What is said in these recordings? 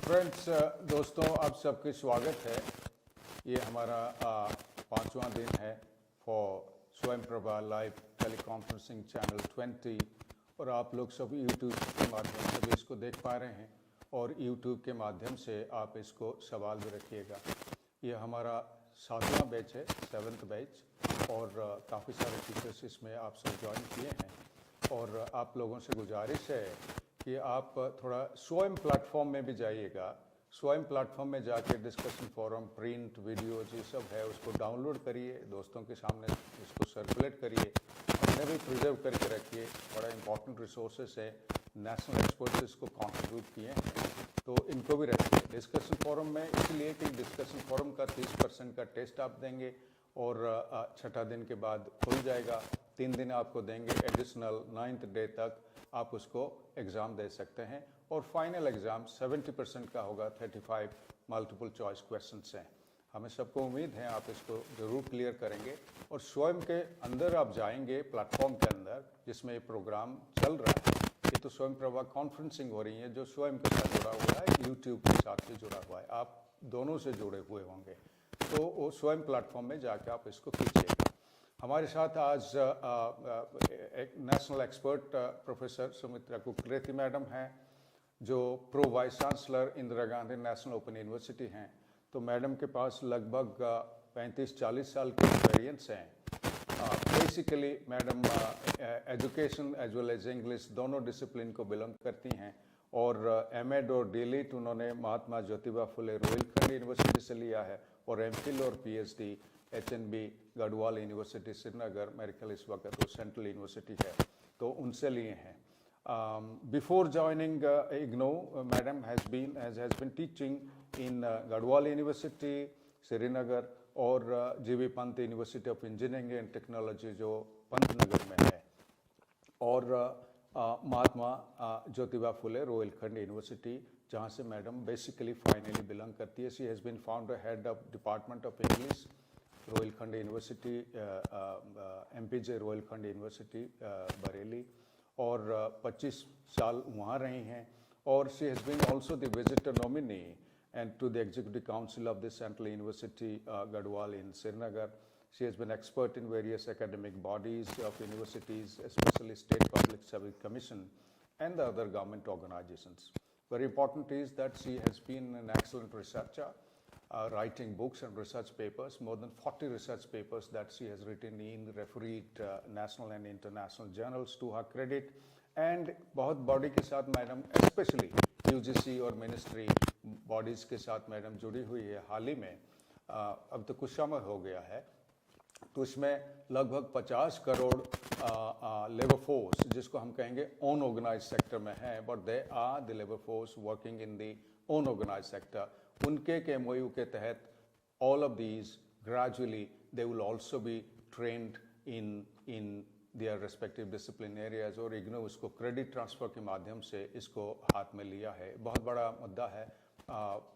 Friends, दोस्तों, आप सबके स्वागत है। ये हमारा पांचवा दिन है फॉर स्वयं प्रभा लाइव टेलीकॉन्फ्रेंसिंग चैनल 20। और आप लोग सब यूट्यूब के माध्यम से भी इसको देख पा रहे हैं और यूट्यूब के माध्यम से आप इसको सवाल भी रखिएगा। ये हमारा 7वां बैच है, 7th बैच, और काफ़ी सारे टीचर्स इसमें आप सब ज्वाइन किए हैं। और आप लोगों से गुजारिश है कि आप थोड़ा स्वयं प्लेटफॉर्म में भी जाइएगा। स्वयं प्लेटफॉर्म में जाके डिस्कशन फोरम, प्रिंट, वीडियोज ये सब है, उसको डाउनलोड करिए, दोस्तों के सामने इसको सर्कुलेट करिए, अपने भी प्रिजर्व करके रखिए। बड़ा इंपॉर्टेंट रिसोर्सेस है, नेशनल एक्सपर्ट्स इसको कंट्रीब्यूट किए हैं, तो इनको भी रखिए डिस्कशन फोरम में। इसलिए कि डिस्कशन फोरम का 30% का टेस्ट आप देंगे और छठा दिन के बाद खुल जाएगा। 3 दिन आपको देंगे एडिशनल, 9th डे तक आप उसको एग्ज़ाम दे सकते हैं। और फाइनल एग्ज़ाम 70% का होगा, 35 मल्टीपल चॉइस क्वेश्चंस हैं। हमें सबको उम्मीद है आप इसको ज़रूर क्लियर करेंगे। और स्वयं के अंदर आप जाएंगे, प्लेटफॉर्म के अंदर जिसमें ये प्रोग्राम चल रहा है। ये तो स्वयं प्रभा कॉन्फ्रेंसिंग हो रही है जो स्वयं के साथ जुड़ा हुआ है, यूट्यूब के साथ भी जुड़ा हुआ है, आप दोनों से जुड़े हुए होंगे, तो वो स्वयं प्लेटफॉर्म में जाके आप इसको खींचिएगा। हमारे साथ आज एक national expert professor Sumitra Kukreti madam हैं, जो pro vice chancellor Indira Gandhi national open university हैं। तो मैडम के पास लगभग 35-40 साल की एक्सपीरियंस हैं। Basically madam education as well as English दोनों डिसिप्लिन को बिलोंग करती हैं। और एमएड और डीलिट उन्होंने महात्मा ज्योतिबा फुले रोहिलखंड यूनिवर्सिटी से लिया है, और एमफिल और PhD HNB Garhwal university Srinagar, मेरे ख्याल इस वक्त तो सेंट्रल यूनिवर्सिटी है, तो उनसे लिए हैं। Before joining IGNOU, madam has been teaching in Garhwal university Srinagar और GV Pant university of engineering and technology जो पंतनगर में है, और महात्मा ज्योतिबा फुले रोहिलखंड यूनिवर्सिटी, जहाँ से मैडम बेसिकली फाइनली बिलोंग करती है। She has been founder head of department of English Rohilkhand university, MPJ Rohilkhand university Bareilly, और 25 साल वहाँ रही हैं। और she has been also the visitor nominee and to the executive council of the central university Garhwal in Srinagar. She has been expert in various academic bodies of universities, especially State Public Service Commission and the other government organizations. Very important is that she has been an excellent researcher, writing books and research papers, more than 40 research papers that she has written in refereed national and international journals to her credit. And बहुत body के साथ madam specially UGC और ministry bodies के साथ madam जुड़ी हुई है। हाल ही में अब तो कुछ समय हो गया है, तो इसमें लगभग 50 करोड़ लेबर फोर्स, जिसको हम कहेंगे ऑन ऑर्गेनाइज सेक्टर में है, but they are the labour force working in the unorganise sector. उनके MOU के तहत all of these gradually they will also be trained in their respective discipline areas. और IGNOU उसको credit transfer के माध्यम से इसको हाथ में लिया है। बहुत बड़ा मुद्दा है।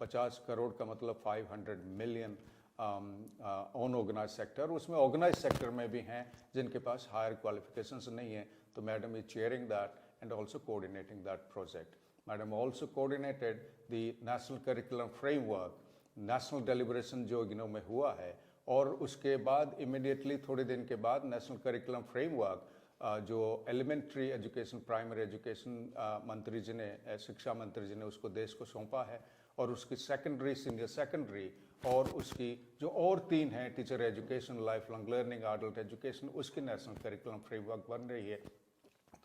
50 करोड़ का मतलब 500 मिलियन ऑन ऑर्गेनाइज सेक्टर, उसमें ऑर्गेनाइज सेक्टर में भी हैं जिनके पास हायर क्वालिफिकेशंस नहीं है। तो madam is chairing that and also coordinating that project. Madam also coordinated the national curriculum framework, national deliberation जो IGNOU में हुआ है, और उसके बाद इमीडिएटली थोड़े दिन के बाद नेशनल करिकुलम फ्रेमवर्क जो एलिमेंट्री एजुकेशन, प्राइमरी एजुकेशन मंत्री जी ने, शिक्षा मंत्री जी ने उसको देश को सौंपा है। और उसकी सेकेंडरी, सीनियर सेकेंडरी, और उसकी जो और 3 हैं, teacher education, life long learning, adult education, उसकी नेशनल करिकुलम फ्रेमवर्क बन रही है।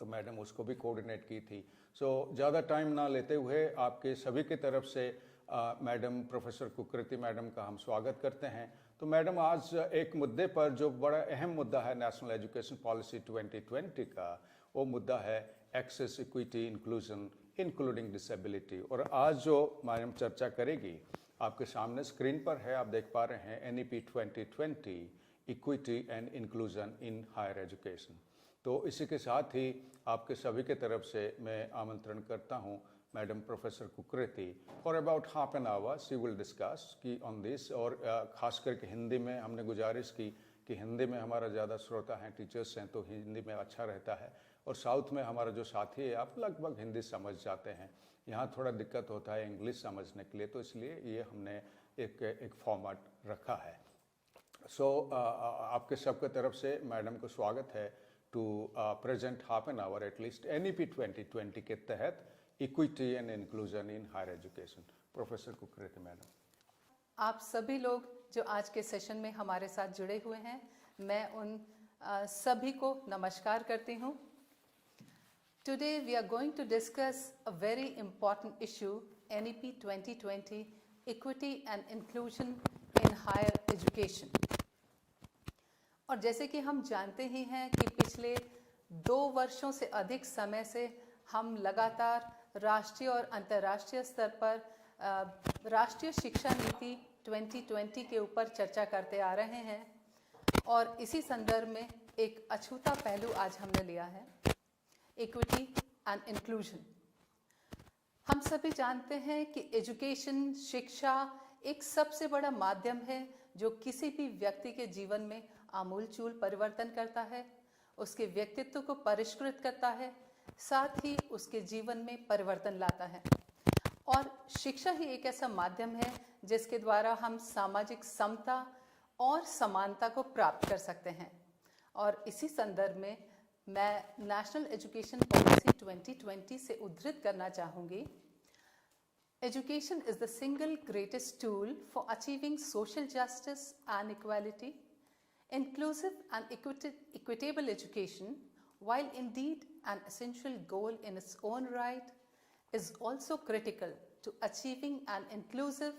तो मैडम उसको भी कोऑर्डिनेट की थी। सो ज़्यादा टाइम ना लेते हुए आपके सभी की तरफ से मैडम प्रोफेसर कुकरेती मैडम का हम स्वागत करते हैं। तो मैडम आज एक मुद्दे पर, जो बड़ा अहम मुद्दा है नेशनल एजुकेशन पॉलिसी 2020 का, वो मुद्दा है access, equity, inclusion including disability. और आज जो मैडम चर्चा करेगी आपके सामने स्क्रीन पर है, आप देख पा रहे हैं, NEP 2020 equity and inclusion in higher education. तो इसी के साथ ही आपके सभी के तरफ से मैं आमंत्रण करता हूं madam professor Kukreti for about half an our she will discuss की ऑन दिस। और खास करके हिंदी में हमने गुजारिश की कि हिंदी में हमारा ज़्यादा श्रोता हैं, टीचर्स हैं, तो हिंदी में अच्छा रहता है। और साउथ में हमारा जो साथी है आप लगभग हिंदी समझ जाते हैं, यहाँ थोड़ा दिक्कत होता है इंग्लिश समझने के लिए, तो इसलिए ये हमने एक फॉर्मेट रखा है। सो आपके सबके तरफ से मैडम को स्वागत है to present half an hour at least NEP 2020 के तहत equity and inclusion in higher education. Professor Kukreti madam. आप सभी लोग जो आज के सेशन में हमारे साथ जुड़े हुए हैं, मैं उन सभी को नमस्कार करती हूँ। Today we are going to discuss a very important issue, NEP 2020, Equity and Inclusion in Higher Education। और जैसे कि हम जानते ही हैं कि पिछले 2 वर्षों से अधिक समय से हम लगातार राष्ट्रीय और अंतर्राष्ट्रीय स्तर पर राष्ट्रीय शिक्षा नीति 2020 के ऊपर चर्चा करते आ रहे हैं, और इसी संदर्भ में एक अछूता पहलू आज हमने लिया है, इक्विटी एंड इंक्लूजन। हम सभी जानते हैं कि एजुकेशन, शिक्षा एक सबसे बड़ा माध्यम है जो किसी भी व्यक्ति के जीवन में आमूलचूल परिवर्तन करता है, उसके व्यक्तित्व को परिष्कृत करता है, साथ ही उसके जीवन में परिवर्तन लाता है। और शिक्षा ही एक ऐसा माध्यम है जिसके द्वारा हम सामाजिक समता और समानता को प्राप्त कर सकते हैं। और इसी संदर्भ में मैं नेशनल एजुकेशन पॉलिसी 2020 से उद्धृत करना चाहूँगी। Education is the single greatest tool for achieving social justice and equality. Inclusive and equitable education, while indeed an essential goal in its own right, is also critical to achieving an inclusive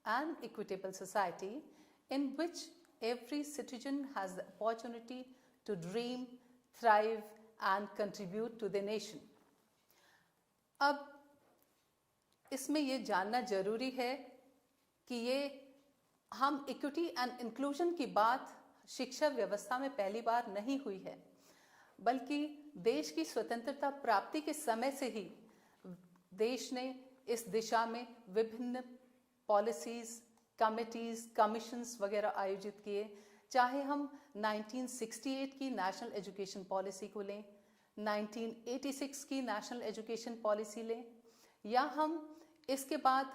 and equitable society in which every citizen has the opportunity to dream, thrive and contribute to the nation. अब इसमें ये जानना जरूरी है कि ये हम equity and inclusion की बात शिक्षा व्यवस्था में पहली बार नहीं हुई है, बल्कि देश की स्वतंत्रता प्राप्ति के समय से ही देश ने इस दिशा में विभिन्न पॉलिसीज, कमिटीज, कमीशंस वगैरह आयोजित किए। चाहे हम 1968 की नेशनल एजुकेशन पॉलिसी को लें, 1986 की नेशनल एजुकेशन पॉलिसी लें, या हम इसके बाद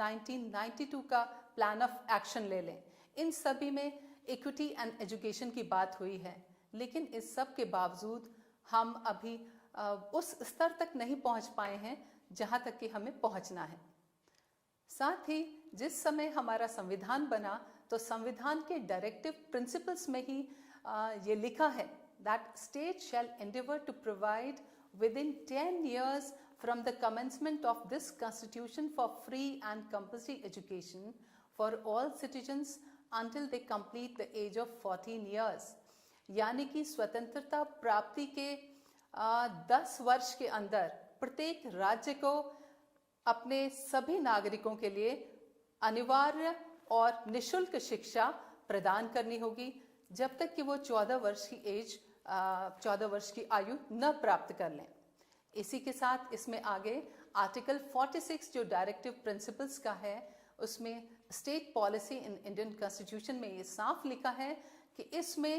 1992 का प्लान ऑफ एक्शन ले लें। इन सभी में इक्विटी एंड एजुकेशन की बात हुई है, लेकिन इस सब के बावजूद हम अभी उस स्तर तक नहीं पहुंच पाए हैं जहां तक कि हमें पहुंचना है। साथ ही जिस समय हमारा संविधान बना तो संविधान के डायरेक्टिव प्रिंसिपल्स में ही ये लिखा है that state shall endeavour to provide within 10 years from the commencement of this constitution for free and compulsory education for all citizens until they complete the age of 14 years। यानी कि स्वतंत्रता प्राप्ति के 10 वर्ष के अंदर प्रत्येक राज्य को अपने सभी नागरिकों के लिए अनिवार्य और निःशुल्क शिक्षा प्रदान करनी होगी जब तक कि वो 14 वर्ष की आयु न प्राप्त कर लें। इसी के साथ इसमें आगे आर्टिकल 46 जो डायरेक्टिव प्रिंसिपल्स का है, उसमें state policy in Indian constitution में ये साफ लिखा है कि इसमें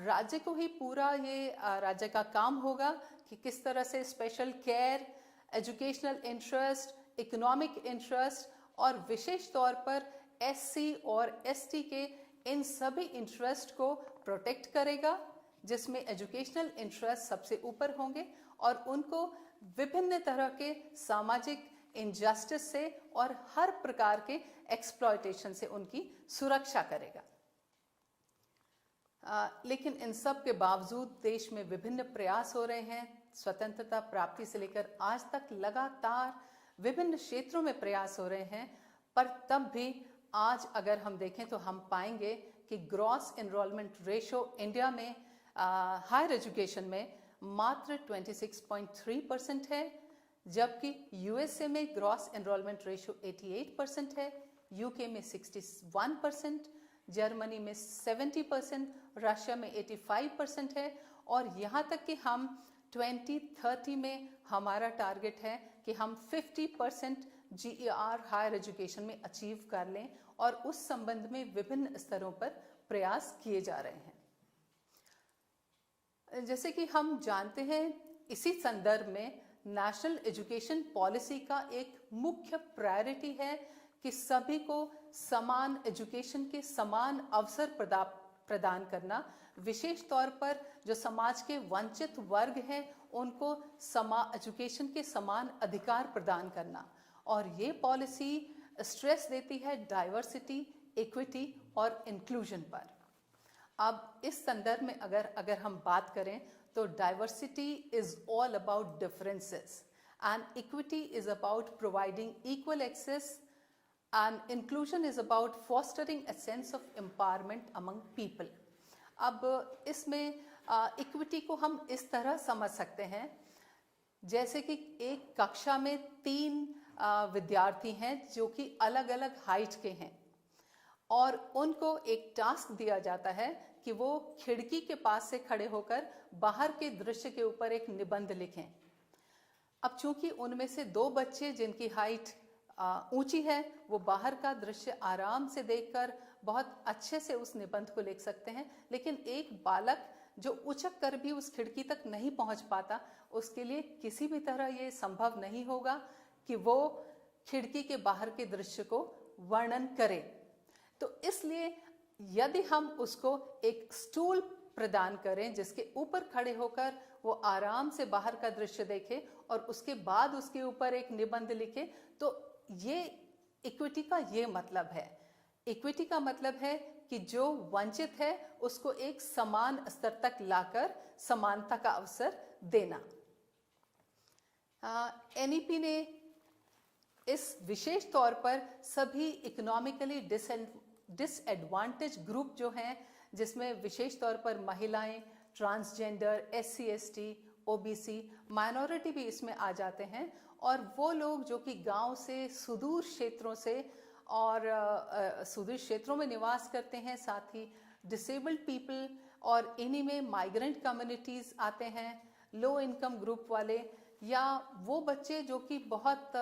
राज्य को ही पूरा ये राज्य का काम होगा कि किस तरह से special care, educational interest, economic interest और विशेष तौर पर SC और ST के इन सभी इंटरेस्ट को प्रोटेक्ट करेगा, जिसमें एजुकेशनल इंटरेस्ट सबसे ऊपर होंगे और उनको विभिन्न तरह के सामाजिक इनजस्टिस से और हर प्रकार के एक्सप्लॉयटेशन से उनकी सुरक्षा करेगा। लेकिन इन सब के बावजूद देश में विभिन्न प्रयास हो रहे हैं। स्वतंत्रता प्राप्ति से लेकर आज तक लगातार विभिन्न क्षेत्रों में प्रयास हो रहे हैं, पर तब भी आज अगर हम देखें तो हम पाएंगे कि ग्रॉस एनरोलमेंट रेशो इंडिया में हायर एजुकेशन में मात्र 26.3% है, जबकि USA में ग्रॉस एनरोलमेंट रेशो 88% है, UK में 61%, जर्मनी में 70%, रशिया में 85% है, और यहाँ तक कि हम 2030 में हमारा टारगेट है कि हम 50% GER हायर एजुकेशन में अचीव कर लें और उस संबंध में विभिन्न स्तरों पर प्रयास किए जा रहे हैं। जैसे कि हम जानते हैं, इसी संदर्भ में नेशनल एजुकेशन पॉलिसी का एक मुख्य प्रायोरिटी है कि सभी को समान एजुकेशन के समान अवसर प्रदान करना, विशेष तौर पर जो समाज के वंचित वर्ग हैं उनको एजुकेशन के समान अधिकार प्रदान करना। और ये पॉलिसी स्ट्रेस देती है डाइवर्सिटी, इक्विटी और इंक्लूजन पर। अब इस संदर्भ में अगर हम बात करें तो diversity is all about differences and equity is about providing equal access and inclusion is about fostering a sense of empowerment among people. अब इसमें इक्विटी को हम इस तरह समझ सकते हैं जैसे कि एक कक्षा में 3 विद्यार्थी हैं जो कि अलग अलग हाइट के हैं और उनको एक टास्क दिया जाता है कि वो खिड़की के पास से खड़े होकर बाहर के दृश्य के ऊपर एक निबंध लिखें। अब चूंकि उनमें से 2 बच्चे जिनकी हाइट ऊंची है वो बाहर का दृश्य आराम से देखकर बहुत अच्छे से उस निबंध को लिख सकते हैं, लेकिन एक बालक जो उचक कर भी उस खिड़की तक नहीं पहुंच पाता, उसके लिए किसी भी तरह ये संभव नहीं होगा कि वो खिड़की के बाहर के दृश्य को वर्णन करे। तो इसलिए यदि हम उसको एक स्टूल प्रदान करें जिसके ऊपर खड़े होकर वो आराम से बाहर का दृश्य देखे और उसके बाद उसके ऊपर एक निबंध लिखे, तो ये इक्विटी का ये मतलब है। इक्विटी का मतलब है कि जो वंचित है उसको एक समान स्तर तक लाकर समानता का अवसर देना। एनईपी ने इस विशेष तौर पर सभी इकोनॉमिकली डिसएडवांटेज ग्रुप जो हैं, जिसमें विशेष तौर पर महिलाएं, transgender, SC ST, OBC, minority भी इसमें आ जाते हैं, और वो लोग जो कि गांव से सुदूर क्षेत्रों से और सुदूर क्षेत्रों में निवास करते हैं, साथ ही डिसेबल्ड पीपल, और इन्हीं में माइग्रेंट कम्युनिटीज़ आते हैं, लो इनकम ग्रुप वाले, या वो बच्चे जो कि बहुत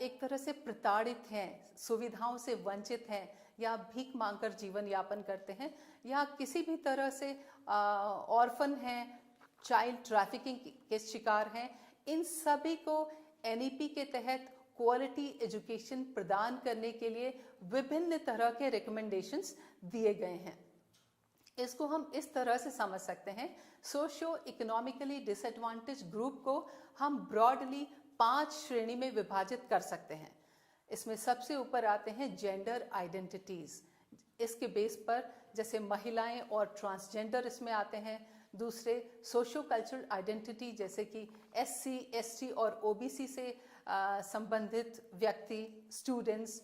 एक तरह से प्रताड़ित हैं, सुविधाओं से वंचित हैं, या भीख मांगकर जीवन यापन करते हैं, या किसी भी तरह से ऑर्फन हैं, चाइल्ड ट्रैफिकिंग के शिकार हैं। इन सभी को NEP के तहत क्वालिटी एजुकेशन प्रदान करने के लिए विभिन्न तरह के रिकमेंडेशंस दिए गए हैं। इसको हम इस तरह से समझ सकते हैं, सोशियो इकोनॉमिकली डिसएडवांटेज ग्रुप को हम ब्रॉडली 5 श्रेणी में विभाजित कर सकते हैं। इसमें सबसे ऊपर आते हैं जेंडर आइडेंटिटीज। इसके बेस पर जैसे महिलाएं और ट्रांसजेंडर इसमें आते हैं। दूसरे सोशो कल्चरल आइडेंटिटी जैसे कि SC ST और OBC से संबंधित व्यक्ति, स्टूडेंट्स।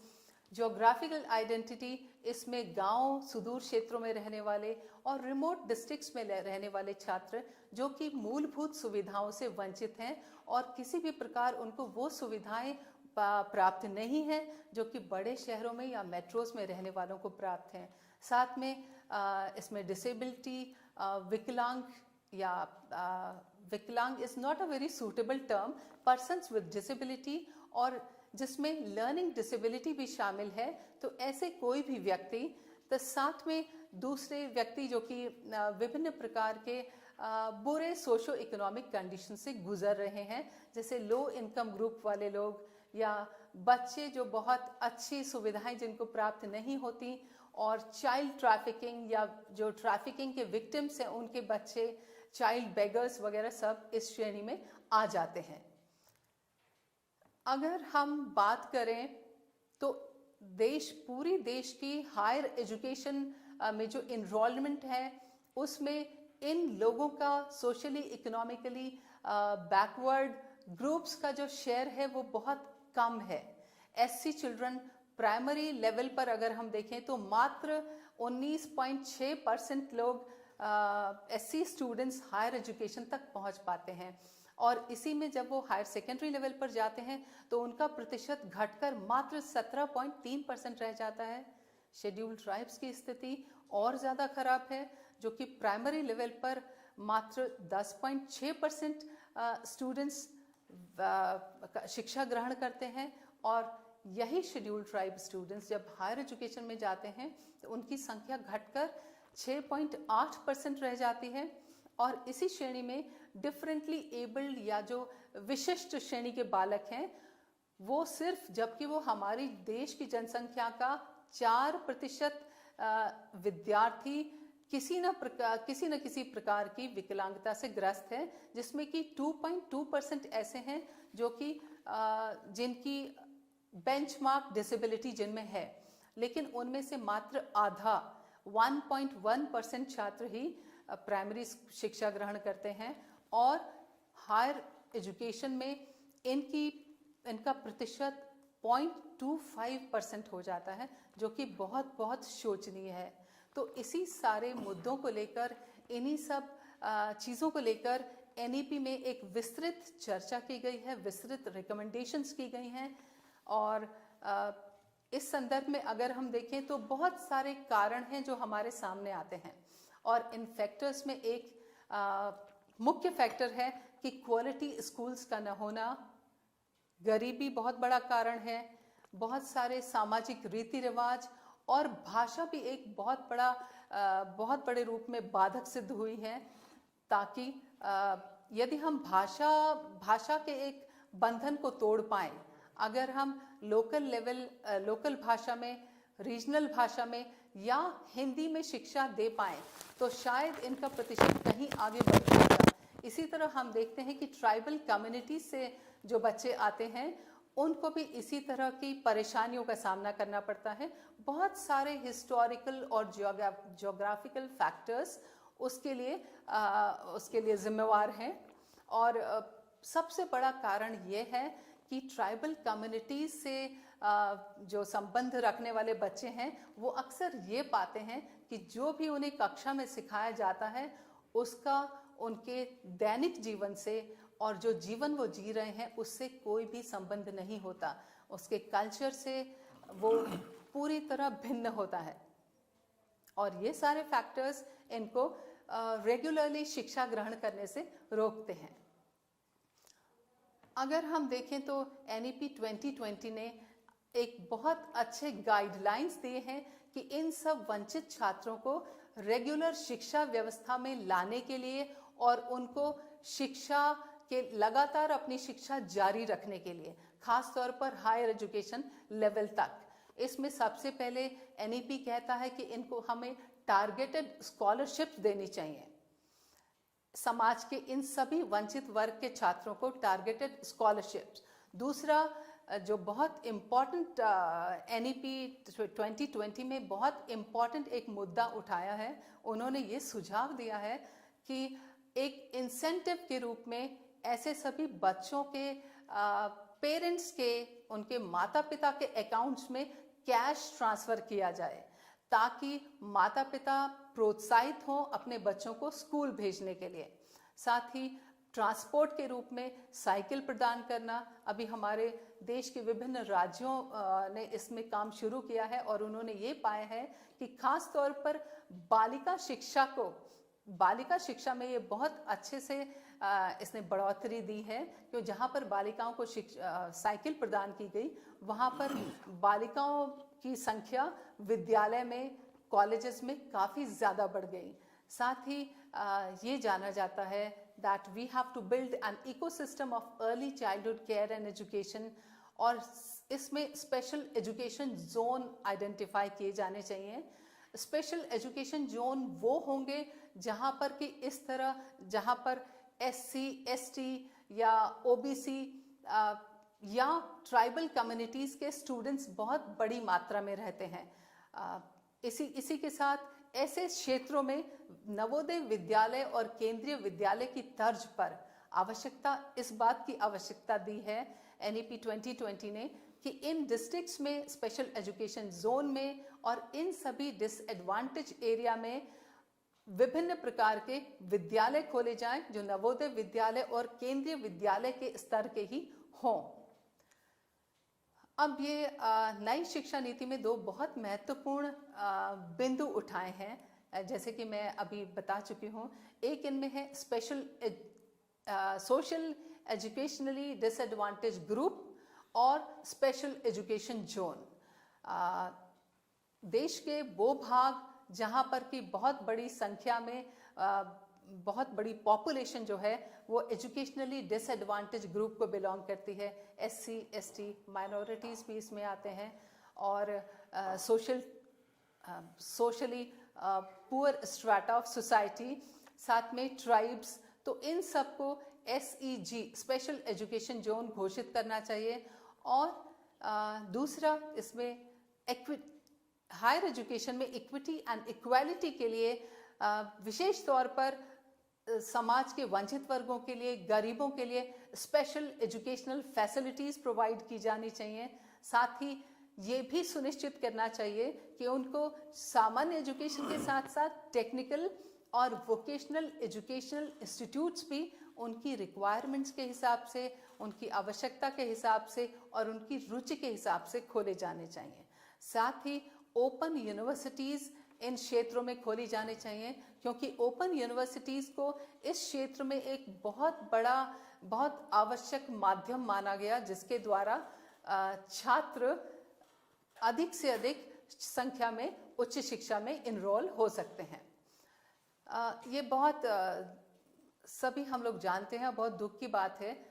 ज्योग्राफिकल आइडेंटिटी, इसमें गांव, सुदूर क्षेत्रों में रहने वाले और रिमोट डिस्ट्रिक्ट्स में रहने वाले छात्र जो कि मूलभूत सुविधाओं से वंचित हैं और किसी भी प्रकार उनको वो सुविधाएं प्राप्त नहीं है जो कि बड़े शहरों में या मेट्रोस में रहने वालों को प्राप्त हैं। साथ में इसमें डिसेबिलिटी, विकलांग, या विकलांग is not a very suitable term, persons with disability, और जिसमें लर्निंग डिसेबिलिटी भी शामिल है। तो ऐसे कोई भी व्यक्ति, तो साथ में दूसरे व्यक्ति जो कि विभिन्न प्रकार के बुरे सोशो इकोनॉमिक कंडीशन से गुजर रहे हैं, जैसे लो इनकम ग्रुप वाले लोग, या बच्चे जो बहुत अच्छी सुविधाएं जिनको प्राप्त नहीं होती, और चाइल्ड ट्रैफिकिंग, या जो ट्रैफिकिंग के विक्टिम्स हैं उनके बच्चे, चाइल्ड बेगर्स वगैरह सब इस श्रेणी में आ जाते हैं। अगर हम बात करें तो पूरी देश की हायर एजुकेशन में जो इनरोलमेंट है उसमें इन लोगों का सोशली इकोनॉमिकली बैकवर्ड ग्रुप्स का जो शेयर है वो बहुत कम है। SC चिल्ड्रन प्राइमरी लेवल पर अगर हम देखें तो मात्र 19.6% लोग SC स्टूडेंट्स हायर एजुकेशन तक पहुंच पाते हैं, और इसी में जब वो हायर सेकेंडरी लेवल पर जाते हैं तो उनका प्रतिशत घटकर मात्र 17.3% रह जाता है। शेड्यूल्ड ट्राइब्स की स्थिति और ज़्यादा खराब है, जो कि प्राइमरी लेवल पर मात्र 10.6% स्टूडेंट्स शिक्षा ग्रहण करते हैं, और यही शेड्यूल्ड ट्राइब स्टूडेंट्स जब हायर एजुकेशन में जाते हैं तो उनकी संख्या घटकर 6.8% रह जाती है। और इसी श्रेणी में डिफरेंटली एबल्ड या जो विशिष्ट श्रेणी के बालक हैं वो सिर्फ, जबकि वो हमारी देश की जनसंख्या का 4% विद्यार्थी किसी न किसी प्रकार की विकलांगता से ग्रस्त है, जिसमें कि 2.2% ऐसे हैं जो कि जिनकी बेंचमार्क डिसेबिलिटी जिनमें है, लेकिन उनमें से मात्र आधा 1.1% छात्र ही प्राइमरी शिक्षा ग्रहण करते हैं और हायर एजुकेशन में इनका प्रतिशत 0.25% हो जाता है, जो कि बहुत बहुत शोचनीय है। तो इसी सारे मुद्दों को लेकर, इन्हीं सब चीज़ों को लेकर एनईपी में एक विस्तृत चर्चा की गई है, विस्तृत रिकमेंडेशंस की गई हैं। और इस संदर्भ में अगर हम देखें तो बहुत सारे कारण हैं जो हमारे सामने आते हैं, और इन फैक्टर्स में एक मुख्य फैक्टर है कि क्वालिटी स्कूल्स का न होना, गरीबी बहुत बड़ा कारण है, बहुत सारे सामाजिक रीति रिवाज और भाषा भी एक बहुत बड़े रूप में बाधक सिद्ध हुई है। ताकि यदि हम भाषा के एक बंधन को तोड़ पाएं, अगर हम लोकल भाषा में, रीजनल भाषा में या हिंदी में शिक्षा दे पाएं, तो शायद इनका प्रतिशत कहीं आगे बढ़ जाएगा। इसी तरह हम देखते हैं कि ट्राइबल कम्युनिटी से जो बच्चे आते हैं उनको भी इसी तरह की परेशानियों का सामना करना पड़ता है। बहुत सारे हिस्टोरिकल और ज्योग्राफिकल फैक्टर्स उसके लिए जिम्मेवार हैं। और सबसे बड़ा कारण ये है कि ट्राइबल कम्युनिटीज से जो संबंध रखने वाले बच्चे हैं वो अक्सर ये पाते हैं कि जो भी उन्हें कक्षा में सिखाया जाता है उसका उनके दैनिक जीवन से और जो जीवन वो जी रहे हैं उससे कोई भी संबंध नहीं होता, उसके कल्चर से वो पूरी तरह भिन्न होता है। और ये सारे फैक्टर्स इनको रेगुलरली शिक्षा ग्रहण करने से रोकते हैं। अगर हम देखें तो एनईपी 2020 ने एक बहुत अच्छे गाइडलाइंस दिए हैं कि इन सब वंचित छात्रों को रेगुलर शिक्षा व्यवस्था में लाने के लिए और उनको शिक्षा के लगातार अपनी शिक्षा जारी रखने के लिए, खास तौर पर हायर एजुकेशन लेवल तक। इसमें सबसे पहले एनईपी कहता है कि इनको हमें टारगेटेड स्कॉलरशिप देनी चाहिए। समाज के इन सभी वंचित वर्ग के छात्रों को टारगेटेड स्कॉलरशिप्स। दूसरा जो बहुत इम्पॉर्टेंट एनईपी 2020 में बहुत इम्पॉर्टेंट एक मुद्दा उठाया है, उन्होंने ये सुझाव दिया है कि एक इंसेंटिव के रूप में ऐसे सभी बच्चों के पेरेंट्स के, उनके माता पिता के अकाउंट्स में कैश ट्रांसफर किया जाए, ताकि माता पिता प्रोत्साहित हों अपने बच्चों को स्कूल भेजने के लिए। साथ ही ट्रांसपोर्ट के रूप में साइकिल प्रदान करना। अभी हमारे देश के विभिन्न राज्यों ने इसमें काम शुरू किया है और उन्होंने ये पाया है कि खास तौर पर बालिका शिक्षा में ये बहुत अच्छे से इसने बढ़ोतरी दी है, क्योंकि जहाँ पर बालिकाओं को साइकिल प्रदान की गई, वहाँ पर बालिकाओं की संख्या विद्यालय में, कॉलेजेस में काफ़ी ज़्यादा बढ़ गई। साथ ही ये जाना जाता है that we have to build an ecosystem of early childhood care and education, और इसमें स्पेशल एजुकेशन जोन आइडेंटिफाई किए जाने चाहिए। स्पेशल एजुकेशन जोन वो होंगे जहाँ पर कि इस तरह, जहाँ पर SC, ST या OBC या ट्राइबल कम्युनिटीज़ के स्टूडेंट्स बहुत बड़ी मात्रा में रहते हैं। इसी के साथ ऐसे क्षेत्रों में नवोदय विद्यालय और केंद्रीय विद्यालय की तर्ज पर इस बात की आवश्यकता दी है एनईपी 2020 ने कि इन डिस्ट्रिक्ट्स में, स्पेशल एजुकेशन जोन में और इन सभी डिसएडवांटेज एरिया में विभिन्न प्रकार के विद्यालय खोले जाएं जो नवोदय विद्यालय और केंद्रीय विद्यालय के स्तर के ही हों। अब ये नई शिक्षा नीति में दो बहुत महत्वपूर्ण बिंदु उठाए हैं, जैसे कि मैं अभी बता चुकी हूँ। एक इनमें है special social educationally disadvantage group, और स्पेशल एजुकेशन जोन। देश के वो भाग जहाँ पर कि बहुत बड़ी संख्या में बहुत बड़ी पॉपुलेशन जो है वो एजुकेशनली डिसएडवांटेज ग्रुप को बिलोंग करती है, SC ST माइनॉरिटीज़ भी इसमें आते हैं, और socially poor strata of society, साथ में ट्राइब्स। तो इन सबको SEG स्पेशल एजुकेशन जोन घोषित करना चाहिए। और दूसरा, इसमें हायर एजुकेशन में इक्विटी एंड इक्वालिटी के लिए विशेष तौर पर समाज के वंचित वर्गों के लिए, गरीबों के लिए स्पेशल एजुकेशनल फैसिलिटीज़ प्रोवाइड की जानी चाहिए। साथ ही ये भी सुनिश्चित करना चाहिए कि उनको सामान्य एजुकेशन के साथ साथ टेक्निकल और वोकेशनल एजुकेशनल इंस्टीट्यूट्स भी उनकी रिक्वायरमेंट्स के हिसाब से, उनकी आवश्यकता के हिसाब से और उनकी रुचि के हिसाब से खोले जाने चाहिए। साथ ही ओपन यूनिवर्सिटीज़ इन क्षेत्रों में खोली जानी चाहिए, क्योंकि ओपन यूनिवर्सिटीज़ को इस क्षेत्र में एक बहुत आवश्यक माध्यम माना गया, जिसके द्वारा छात्र अधिक से अधिक संख्या में उच्च शिक्षा में इनरोल हो सकते हैं। ये बहुत सभी हम लोग जानते हैं, बहुत दुख की बात है,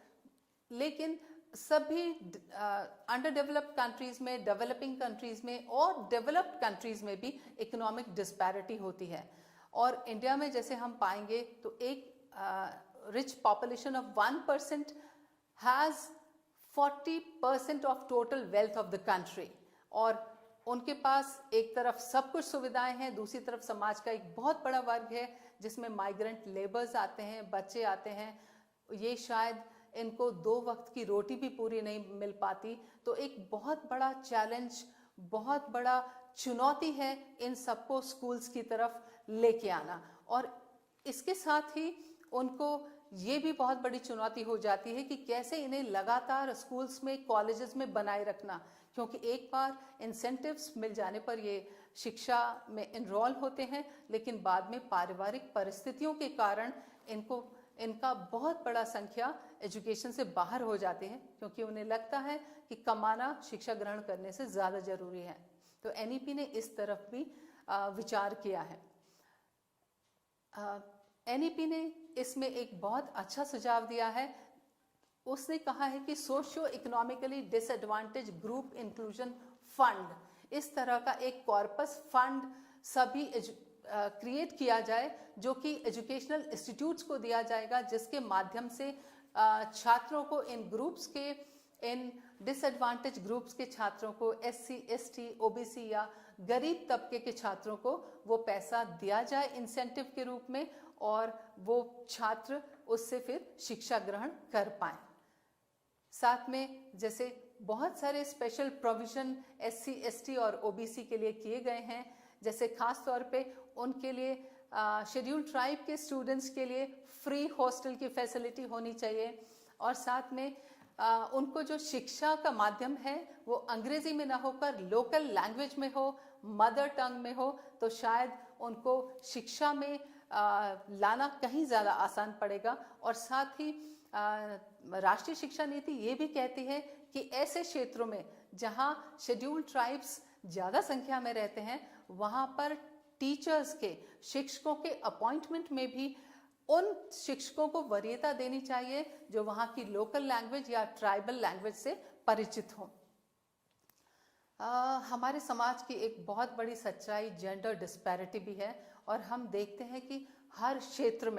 लेकिन सभी अंडर डेवलप्ड कंट्रीज़ में, डेवलपिंग कंट्रीज़ में और डेवलप्ड कंट्रीज़ में भी इकोनॉमिक डिस्पैरिटी होती है। और इंडिया में जैसे हम पाएंगे तो एक rich population of 1% has 40% of total wealth of the country, और उनके पास एक तरफ सब कुछ सुविधाएं हैं, दूसरी तरफ समाज का एक बहुत बड़ा वर्ग है जिसमें माइग्रेंट लेबर्स आते हैं, बच्चे आते हैं। ये शायद इनको 2 वक्त की रोटी भी पूरी नहीं मिल पाती। तो एक बहुत बड़ा चैलेंज, बहुत बड़ा चुनौती है इन सबको स्कूल्स की तरफ लेके आना। और इसके साथ ही उनको ये भी बहुत बड़ी चुनौती हो जाती है कि कैसे इन्हें लगातार स्कूल्स में, कॉलेजेस में बनाए रखना, क्योंकि एक बार इंसेंटिव्स मिल जाने पर ये शिक्षा में इनरोल होते हैं, लेकिन बाद में पारिवारिक परिस्थितियों के कारण इनका बहुत बड़ा संख्या एजुकेशन से बाहर हो जाते हैं, क्योंकि उन्हें लगता है कि कमाना शिक्षा ग्रहण करने से ज़्यादा ज़रूरी है। तो NEP ने इस तरफ भी विचार किया है। NEP ने इसमें एक बहुत अच्छा सुझाव दिया है। उसने कहा है कि socio economically disadvantage group inclusion fund, इस तरह का एक कॉर्पस फंड सभी क्रिएट किया जाए, जो कि एजुकेशनल इंस्टीट्यूट्स को दिया जाएगा, जिसके माध्यम से छात्रों को इन डिसएडवांटेज ग्रुप्स के छात्रों को, SC ST OBC या गरीब तबके के छात्रों को वो पैसा दिया जाए इंसेंटिव के रूप में, और वो छात्र उससे फिर शिक्षा ग्रहण कर पाएं। साथ में जैसे बहुत सारे स्पेशल प्रोविजन SC ST और OBC के लिए किए गए हैं, जैसे खास तौर पे उनके लिए शेड्यूल्ड ट्राइब के स्टूडेंट्स के लिए फ्री हॉस्टल की फैसिलिटी होनी चाहिए, और साथ में उनको जो शिक्षा का माध्यम है वो अंग्रेजी में ना होकर लोकल लैंग्वेज में हो, मदर टंग में हो, तो शायद उनको शिक्षा में लाना कहीं ज़्यादा आसान पड़ेगा। और साथ ही राष्ट्रीय शिक्षा नीति ये भी कहती है कि ऐसे क्षेत्रों में जहाँ शेड्यूल्ड ट्राइब्स ज़्यादा संख्या में रहते हैं, वहाँ पर टीचर्स के, शिक्षकों के अपॉइंटमेंट में भी उन शिक्षकों को वरीयता देनी चाहिए जो वहाँ की लोकल लैंग्वेज या ट्राइबल लैंग्वेज से परिचित हों। हमारे समाज की एक बहुत बड़ी सच्चाई जेंडर डिस्पैरिटी भी है, और हम देखते हैं कि हर क्षेत्र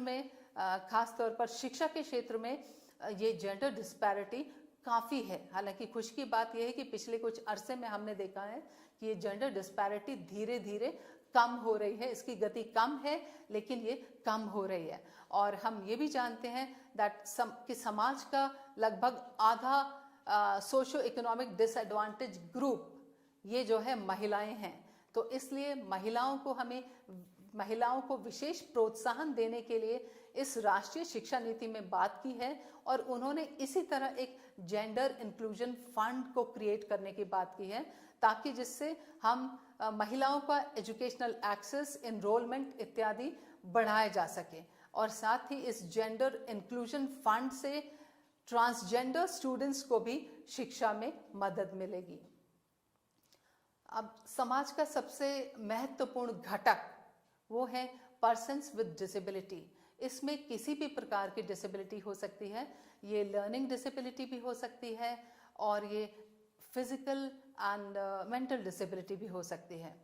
में खास तौर पर शिक्षा के क्षेत्र में ये जेंडर डिस्पैरिटी काफ़ी है। हालांकि खुश की बात यह है कि पिछले कुछ अरसे में हमने देखा है कि ये जेंडर डिस्पैरिटी धीरे धीरे कम हो रही है। इसकी गति कम है, लेकिन ये कम हो रही है। और हम ये भी जानते हैं कि समाज का लगभग आधा सोशो इकोनॉमिक डिसएडवांटेज ग्रुप ये जो है महिलाएं हैं। तो इसलिए महिलाओं को विशेष प्रोत्साहन देने के लिए इस राष्ट्रीय शिक्षा नीति में बात की है, और उन्होंने इसी तरह एक जेंडर इंक्लूजन फंड को क्रिएट करने की बात की है, ताकि जिससे हम महिलाओं का एजुकेशनल एक्सेस, एनरोलमेंट इत्यादि बढ़ाया जा सके। और साथ ही इस जेंडर इंक्लूजन फंड से ट्रांसजेंडर स्टूडेंट्स को भी शिक्षा में मदद मिलेगी। अब समाज का सबसे महत्वपूर्ण घटक वो है पर्सन्स विद डिसेबिलिटी। इसमें किसी भी प्रकार की डिसेबिलिटी हो सकती है, ये लर्निंग डिसेबिलिटी भी हो सकती है और ये फिजिकल एंड मेंटल डिसेबिलिटी भी हो सकती है।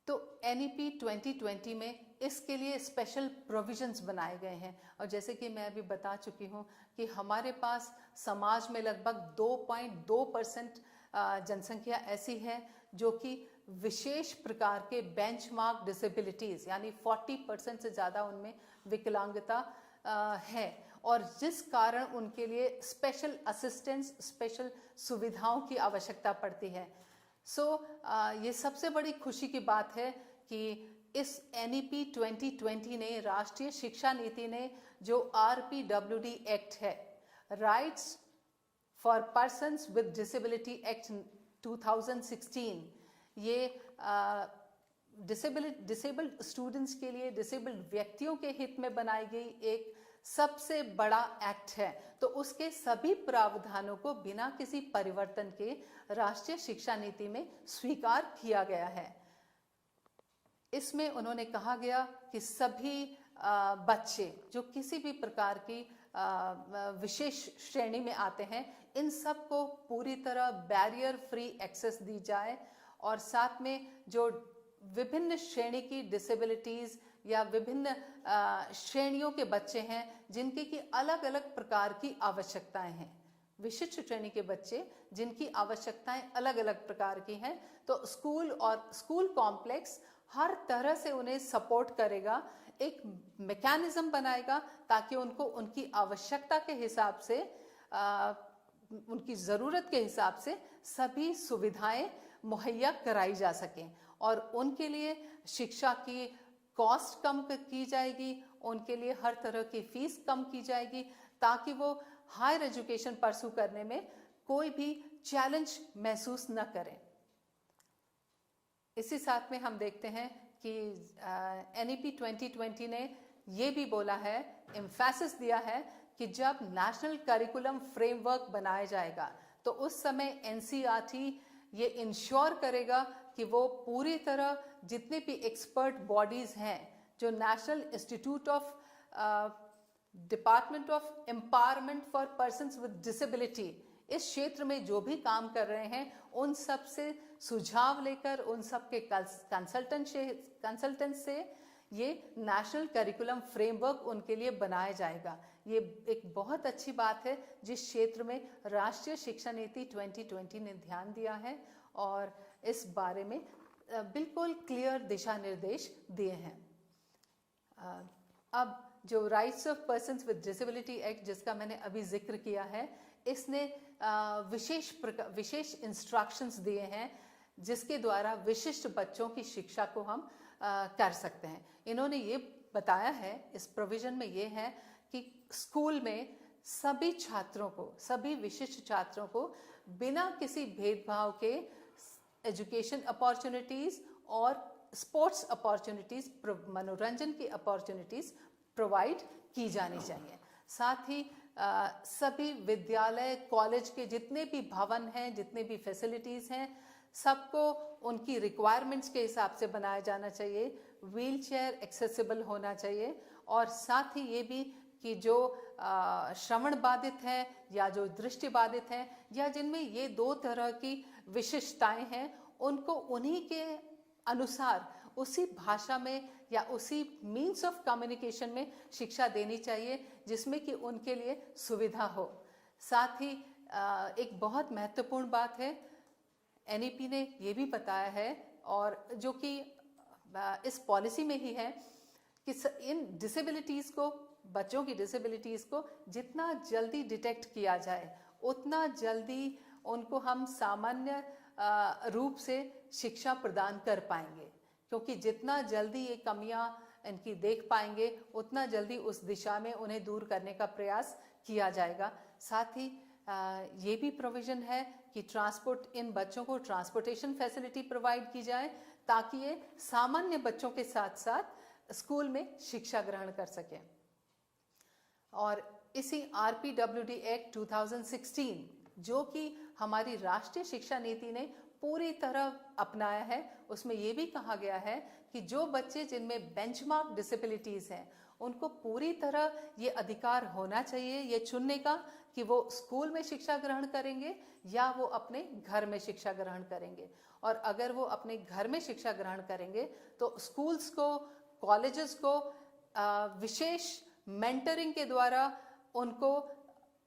तो NEP 2020 में इसके लिए स्पेशल प्रोविजंस बनाए गए हैं और जैसे कि मैं अभी बता चुकी हूँ कि हमारे पास समाज में लगभग 2.2% जनसंख्या ऐसी है जो कि विशेष प्रकार के बेंचमार्क डिसेबिलिटीज यानी 40% से ज़्यादा उनमें विकलांगता है और जिस कारण उनके लिए स्पेशल असिस्टेंस, स्पेशल सुविधाओं की आवश्यकता पड़ती है। ये सबसे बड़ी खुशी की बात है कि इस NEP 2020 ने, राष्ट्रीय शिक्षा नीति ने, जो RPWD एक्ट है, rights for persons with disability act 2016, ये डिसेबल्ड स्टूडेंट्स के लिए, डिसेबल्ड व्यक्तियों के हित में बनाई गई एक सबसे बड़ा एक्ट है। तो उसके सभी प्रावधानों को बिना किसी परिवर्तन के राष्ट्रीय शिक्षा नीति में स्वीकार किया गया है। इसमें उन्होंने कहा गया कि सभी बच्चे जो किसी भी प्रकार की विशेष श्रेणी में आते हैं, इन सब को पूरी तरह बैरियर फ्री एक्सेस दी जाए और साथ में जो विभिन्न श्रेणी की डिसेबिलिटीज या विभिन्न श्रेणियों के बच्चे हैं जिनकी की अलग अलग प्रकार की आवश्यकताएं हैं, विशिष्ट श्रेणी के बच्चे जिनकी आवश्यकताएं अलग अलग प्रकार की हैं, तो स्कूल और स्कूल कॉम्प्लेक्स हर तरह से उन्हें सपोर्ट करेगा, एक मैकेनिज्म बनाएगा ताकि उनको उनकी आवश्यकता के हिसाब से, उनकी ज़रूरत के हिसाब से सभी सुविधाएं मुहैया कराई जा सकें और उनके लिए शिक्षा की कॉस्ट कम की जाएगी, उनके लिए हर तरह की फीस कम की जाएगी ताकि वो हायर एजुकेशन परस्यू करने में कोई भी चैलेंज महसूस न करें। इसी साथ में हम देखते हैं कि NEP 2020 ने ये भी बोला है, एम्फेसिस दिया है कि जब नेशनल करिकुलम फ्रेमवर्क बनाया जाएगा तो उस समय NCERT ये इंश्योर करेगा कि वो पूरी तरह जितने भी एक्सपर्ट बॉडीज हैं जो national institute of department of empowerment for persons with disability इस क्षेत्र में जो भी काम कर रहे हैं उन सब से सुझाव लेकर, उन सब के कंसल्टेंट से ये नेशनल करिकुलम फ्रेमवर्क उनके लिए बनाया जाएगा। ये एक बहुत अच्छी बात है जिस क्षेत्र में राष्ट्रीय शिक्षा नीति 2020 ने ध्यान दिया है और इस बारे में बिल्कुल क्लियर दिशा निर्देश दिए हैं। अब जो rights of persons with disability act जिसका मैंने अभी जिक्र किया है, इसने विशेष इंस्ट्रक्शंस दिए हैं जिसके द्वारा विशिष्ट बच्चों की शिक्षा को हम कर सकते हैं। इन्होंने ये बताया है, इस प्रोविजन में ये है कि स्कूल में सभी छात्रों को, सभी विशिष्ट छात्रों को बिना किसी भेदभाव के एजुकेशन अपॉर्चुनिटीज और स्पोर्ट्स अपॉर्चुनिटीज, मनोरंजन की अपॉर्चुनिटीज प्रोवाइड की जानी चाहिए। साथ ही सभी विद्यालय, कॉलेज के जितने भी भवन हैं, जितने भी फैसिलिटीज हैं, सबको उनकी रिक्वायरमेंट्स के हिसाब से बनाया जाना चाहिए, व्हील चेयर एक्सेसिबल होना चाहिए और साथ ही ये भी कि जो श्रवण बाधित हैं या जो दृष्टि बाधित हैं या जिनमें ये दो तरह की विशिष्टताएं हैं, उनको उन्हीं के अनुसार उसी भाषा में या उसी मीन्स ऑफ कम्युनिकेशन में शिक्षा देनी चाहिए जिसमें कि उनके लिए सुविधा हो। साथ ही एक बहुत महत्वपूर्ण बात है, NEP ने ये भी बताया है और जो कि इस पॉलिसी में ही है कि इन डिसेबिलिटीज़ को, बच्चों की डिसेबिलिटीज़ को जितना जल्दी डिटेक्ट किया जाए उतना जल्दी उनको हम सामान्य रूप से शिक्षा प्रदान कर पाएंगे, क्योंकि जितना जल्दी ये कमियां इनकी देख पाएंगे उतना जल्दी उस दिशा में उन्हें दूर करने का प्रयास किया जाएगा। साथ ही ये भी प्रोविजन है कि इन बच्चों को ट्रांसपोर्टेशन फैसिलिटी प्रोवाइड की जाए ताकि ये सामान्य बच्चों के साथ साथ स्कूल में शिक्षा ग्रहण कर सकें। और इसी RPWD एक्ट 2016 जो कि हमारी राष्ट्रीय शिक्षा नीति ने पूरी तरह अपनाया है, उसमें यह भी कहा गया है कि जो बच्चे जिनमें बेंचमार्क डिसेबिलिटीज हैं उनको पूरी तरह ये अधिकार होना चाहिए ये चुनने का कि वो स्कूल में शिक्षा ग्रहण करेंगे या वो अपने घर में शिक्षा ग्रहण करेंगे। और अगर वो अपने घर में शिक्षा ग्रहण करेंगे तो स्कूल्स को, कॉलेजेस को विशेष मेंटरिंग के द्वारा उनको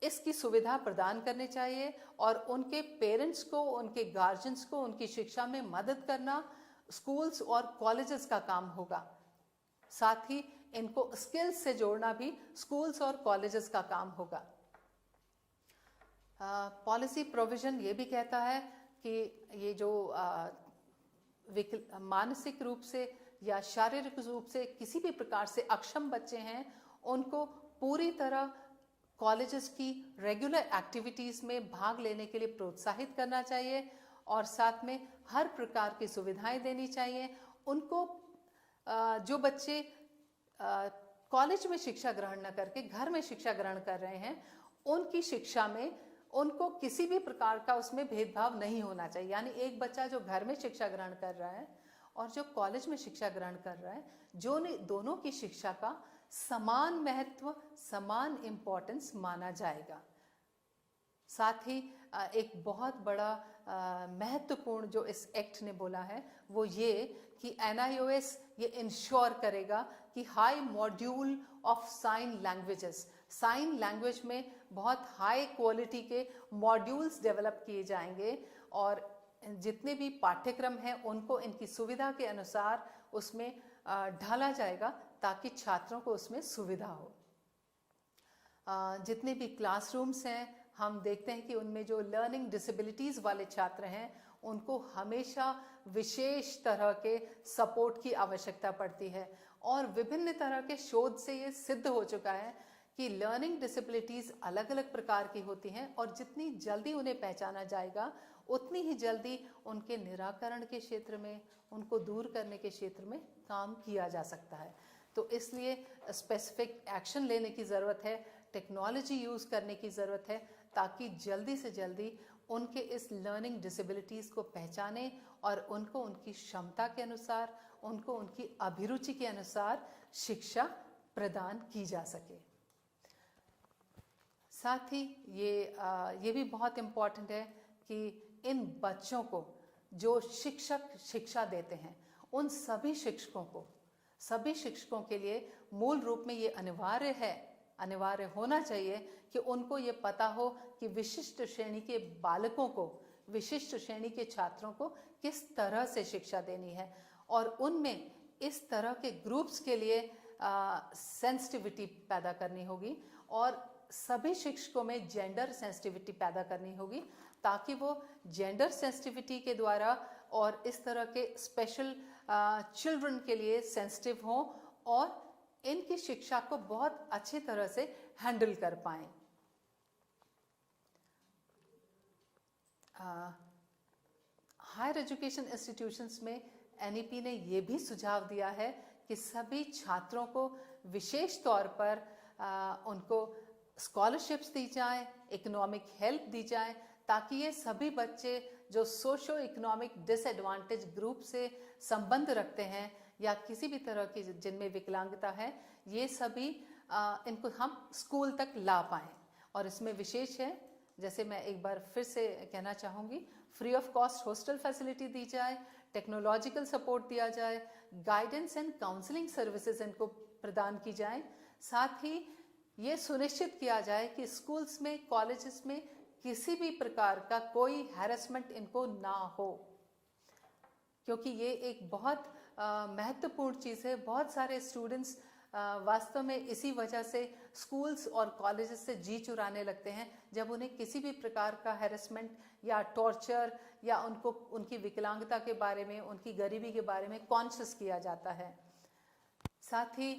इसकी सुविधा प्रदान करनी चाहिए और उनके पेरेंट्स को, उनके गार्जियंस को उनकी शिक्षा में मदद करना स्कूल्स और कॉलेजेस का काम होगा। साथ ही इनको स्किल्स से जोड़ना भी स्कूल्स और कॉलेजेस का काम होगा। पॉलिसी प्रोविजन ये भी कहता है कि ये जो मानसिक रूप से या शारीरिक रूप से किसी भी प्रकार से अक्षम बच्चे हैं उनको पूरी तरह कॉलेजेस की रेगुलर एक्टिविटीज़ में भाग लेने के लिए प्रोत्साहित करना चाहिए और साथ में हर प्रकार की सुविधाएं देनी चाहिए। उनको जो बच्चे कॉलेज में शिक्षा ग्रहण न करके घर में शिक्षा ग्रहण कर रहे हैं उनकी शिक्षा में उनको किसी भी प्रकार का उसमें भेदभाव नहीं होना चाहिए। यानी एक बच्चा जो घर में शिक्षा ग्रहण कर रहा है और जो कॉलेज में शिक्षा ग्रहण कर रहा है, दोनों की शिक्षा का समान महत्व, समान इम्पोर्टेंस माना जाएगा। साथ ही एक बहुत बड़ा महत्वपूर्ण जो इस एक्ट ने बोला है वो ये कि NIOS ये इंश्योर करेगा कि high module of sign languages, sign language में बहुत हाई क्वालिटी के मॉड्यूल्स डेवलप किए जाएंगे और जितने भी पाठ्यक्रम हैं उनको इनकी सुविधा के अनुसार उसमें ढाला जाएगा ताकि छात्रों को उसमें सुविधा हो। जितने भी क्लासरूम्स हैं हम देखते हैं कि उनमें जो लर्निंग डिसेबिलिटीज़ वाले छात्र हैं उनको हमेशा विशेष तरह के सपोर्ट की आवश्यकता पड़ती है और विभिन्न तरह के शोध से ये सिद्ध हो चुका है कि लर्निंग डिसेबिलिटीज़ अलग अलग प्रकार की होती हैं और जितनी जल्दी उन्हें पहचाना जाएगा उतनी ही जल्दी उनके निराकरण के क्षेत्र में, उनको दूर करने के क्षेत्र में काम किया जा सकता है। तो इसलिए स्पेसिफिक एक्शन लेने की ज़रूरत है, टेक्नोलॉजी यूज़ करने की ज़रूरत है ताकि जल्दी से जल्दी उनके इस लर्निंग डिसेबिलिटीज़ को पहचाने और उनको उनकी क्षमता के अनुसार, उनको उनकी अभिरुचि के अनुसार शिक्षा प्रदान की जा सके। साथ ही ये भी बहुत इम्पॉर्टेंट है कि इन बच्चों को जो शिक्षक शिक्षा देते हैं उन सभी शिक्षकों के लिए मूल रूप में ये अनिवार्य होना चाहिए कि उनको ये पता हो कि विशिष्ट श्रेणी के बालकों को, विशिष्ट श्रेणी के छात्रों को किस तरह से शिक्षा देनी है और उनमें इस तरह के ग्रुप्स के लिए सेंसिटिविटी पैदा करनी होगी और सभी शिक्षकों में जेंडर सेंसिटिविटी पैदा करनी होगी ताकि वो जेंडर सेंसिटिविटी के द्वारा और इस तरह के स्पेशल चिल्ड्रन के लिए सेंसिटिव हों और इनकी शिक्षा को बहुत अच्छी तरह से हैंडल कर पाएं। हायर एजुकेशन इंस्टीट्यूशंस में NEP ने ये भी सुझाव दिया है कि सभी छात्रों को विशेष तौर पर उनको स्कॉलरशिप्स दी जाएं, इकोनॉमिक हेल्प दी जाए ताकि ये सभी बच्चे जो सोशो इकोनॉमिक डिसएडवांटेज ग्रुप से संबंध रखते हैं या किसी भी तरह की जिनमें विकलांगता है, ये सभी इनको हम स्कूल तक ला पाएँ। और इसमें विशेष है, जैसे मैं एक बार फिर से कहना चाहूँगी, free of cost hostel facility दी जाए, टेक्नोलॉजिकल सपोर्ट दिया जाए, गाइडेंस एंड काउंसलिंग सर्विसेज इनको प्रदान की जाए। साथ ही ये सुनिश्चित किया जाए कि स्कूल्स में, कॉलेजेस में किसी भी प्रकार का कोई हैरेसमेंट इनको ना हो, क्योंकि ये एक बहुत महत्वपूर्ण चीज़ है। बहुत सारे स्टूडेंट्स वास्तव में इसी वजह से स्कूल्स और कॉलेजेस से जी चुराने लगते हैं जब उन्हें किसी भी प्रकार का हैरेसमेंट या टॉर्चर या उनको उनकी विकलांगता के बारे में, उनकी गरीबी के बारे में कॉन्शियस किया जाता है। साथ ही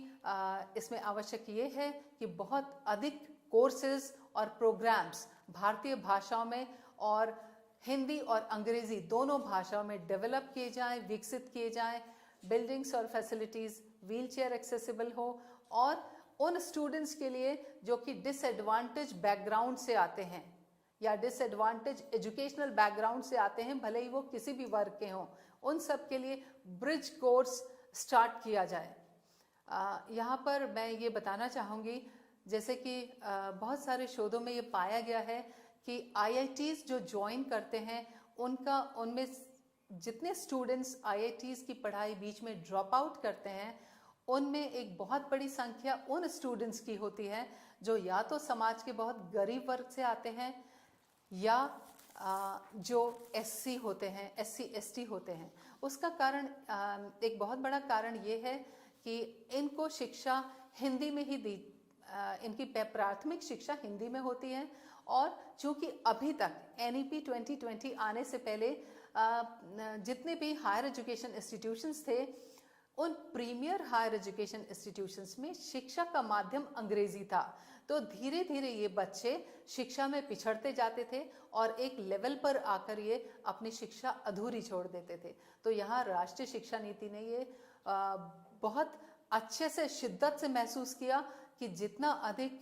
इसमें आवश्यक ये है कि बहुत अधिक कोर्सेज और प्रोग्राम्स भारतीय भाषाओं में और हिंदी और अंग्रेजी दोनों भाषाओं में डेवलप किए जाएं, विकसित किए जाएं। बिल्डिंग्स और फैसिलिटीज़ व्हील चेयर एक्सेसिबल हो और उन स्टूडेंट्स के लिए जो कि डिसएडवांटेज बैकग्राउंड से आते हैं या डिसएडवांटेज एजुकेशनल बैकग्राउंड से आते हैं, भले ही वो किसी भी वर्ग के हों, उन सब के लिए ब्रिज कोर्स स्टार्ट किया जाए। यहाँ पर मैं ये बताना चाहूँगी, जैसे कि बहुत सारे शोधों में ये पाया गया है कि IITs जो ज्वाइन करते हैं उनमें जितने स्टूडेंट्स IITs की पढ़ाई बीच में ड्रॉप आउट करते हैं, उनमें एक बहुत बड़ी संख्या उन स्टूडेंट्स की होती है जो या तो समाज के बहुत गरीब वर्ग से आते हैं या जो SC होते हैं, SC ST होते हैं। उसका कारण, एक बहुत बड़ा कारण ये है कि इनको शिक्षा हिंदी में ही दी, इनकी प्राथमिक शिक्षा हिंदी में होती है। और चूंकि अभी तक NEP 2020 आने से पहले जितने भी हायर एजुकेशन इंस्टीट्यूशंस थे, उन प्रीमियर हायर एजुकेशन इंस्टीट्यूशंस में शिक्षा का माध्यम अंग्रेजी था। तो धीरे धीरे ये बच्चे शिक्षा में पिछड़ते जाते थे और एक लेवल पर आकर ये अपनी शिक्षा अधूरी छोड़ देते थे। तो यहाँ राष्ट्रीय शिक्षा नीति ने ये बहुत अच्छे से शिद्दत से महसूस किया कि जितना अधिक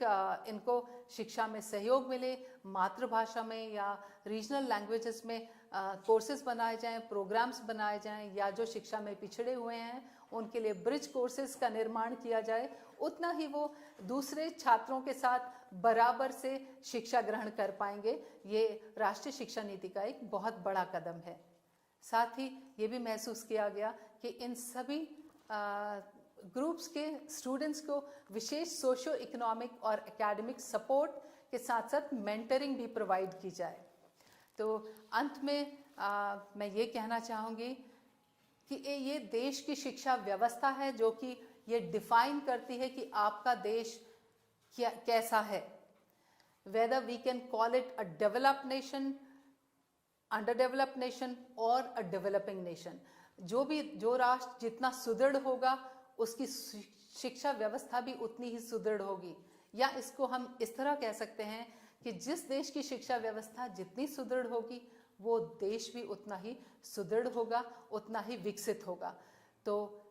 इनको शिक्षा में सहयोग मिले, मातृभाषा में या रीजनल लैंग्वेजेस में कोर्सेज बनाए जाएं, प्रोग्राम्स बनाए जाएं, या जो शिक्षा में पिछड़े हुए हैं उनके लिए ब्रिज कोर्सेज का निर्माण किया जाए, उतना ही वो दूसरे छात्रों के साथ बराबर से शिक्षा ग्रहण कर पाएंगे। ये राष्ट्रीय शिक्षा नीति का एक बहुत बड़ा कदम है। साथ ही ये भी महसूस किया गया कि इन सभी ग्रुप्स के स्टूडेंट्स को विशेष सोशो इकोनॉमिक और एकेडमिक सपोर्ट के साथ साथ मेंटरिंग भी प्रोवाइड की जाए। तो अंत में मैं ये कहना चाहूँगी कि ये देश की शिक्षा व्यवस्था है जो कि ये डिफाइन करती है कि आपका देश कैसा है। Whether we can call it a developed nation, underdeveloped nation और अ डेवलपिंग नेशन। जो राष्ट्र जितना सुदृढ़ होगा उसकी शिक्षा व्यवस्था भी उतनी ही सुदृढ़ होगी। या इसको हम इस तरह कह सकते हैं कि जिस देश की शिक्षा व्यवस्था जितनी सुदृढ़ होगी वो देश भी उतना ही सुदृढ़ होगा, उतना ही विकसित होगा। तो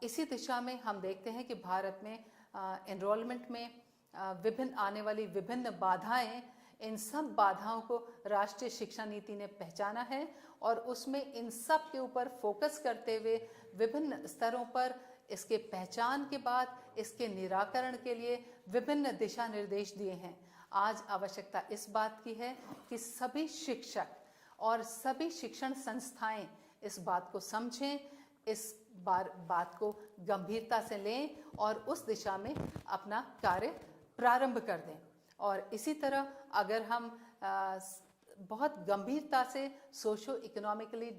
इसी दिशा में हम देखते हैं कि भारत में एनरोलमेंट में विभिन्न आने वाली विभिन्न बाधाएं, इन सब बाधाओं को राष्ट्रीय शिक्षा नीति ने पहचाना है और उसमें इन सब के ऊपर फोकस करते हुए विभिन्न स्तरों पर इसके पहचान के बाद इसके निराकरण के लिए विभिन्न दिशा निर्देश दिए हैं। आज आवश्यकता इस बात की है कि सभी शिक्षक और सभी शिक्षण संस्थाएं इस बात को समझें, इस बात को गंभीरता से लें और उस दिशा में अपना कार्य प्रारंभ कर दें। और इसी तरह अगर हम बहुत गंभीरता से सोशो इकोनॉमिकली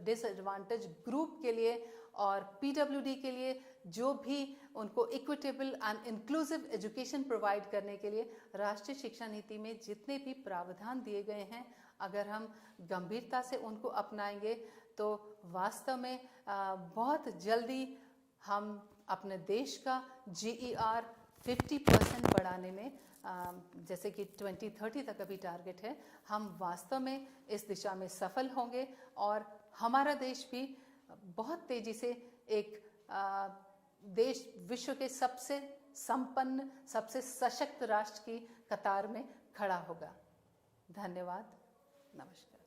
डिसएडवांटेज ग्रुप के लिए और PWD के लिए जो भी उनको equitable and inclusive education provide करने के लिए राष्ट्रीय शिक्षा नीति में जितने भी प्रावधान दिए गए हैं, अगर हम गंभीरता से उनको अपनाएंगे तो वास्तव में बहुत जल्दी हम अपने देश का GER 50% बढ़ाने में, जैसे कि 2030 तक अभी टारगेट है, हम वास्तव में इस दिशा में सफल होंगे और हमारा देश भी बहुत तेजी से एक देश विश्व के सबसे संपन्न, सबसे सशक्त राष्ट्र की कतार में खड़ा होगा। धन्यवाद, नमस्कार।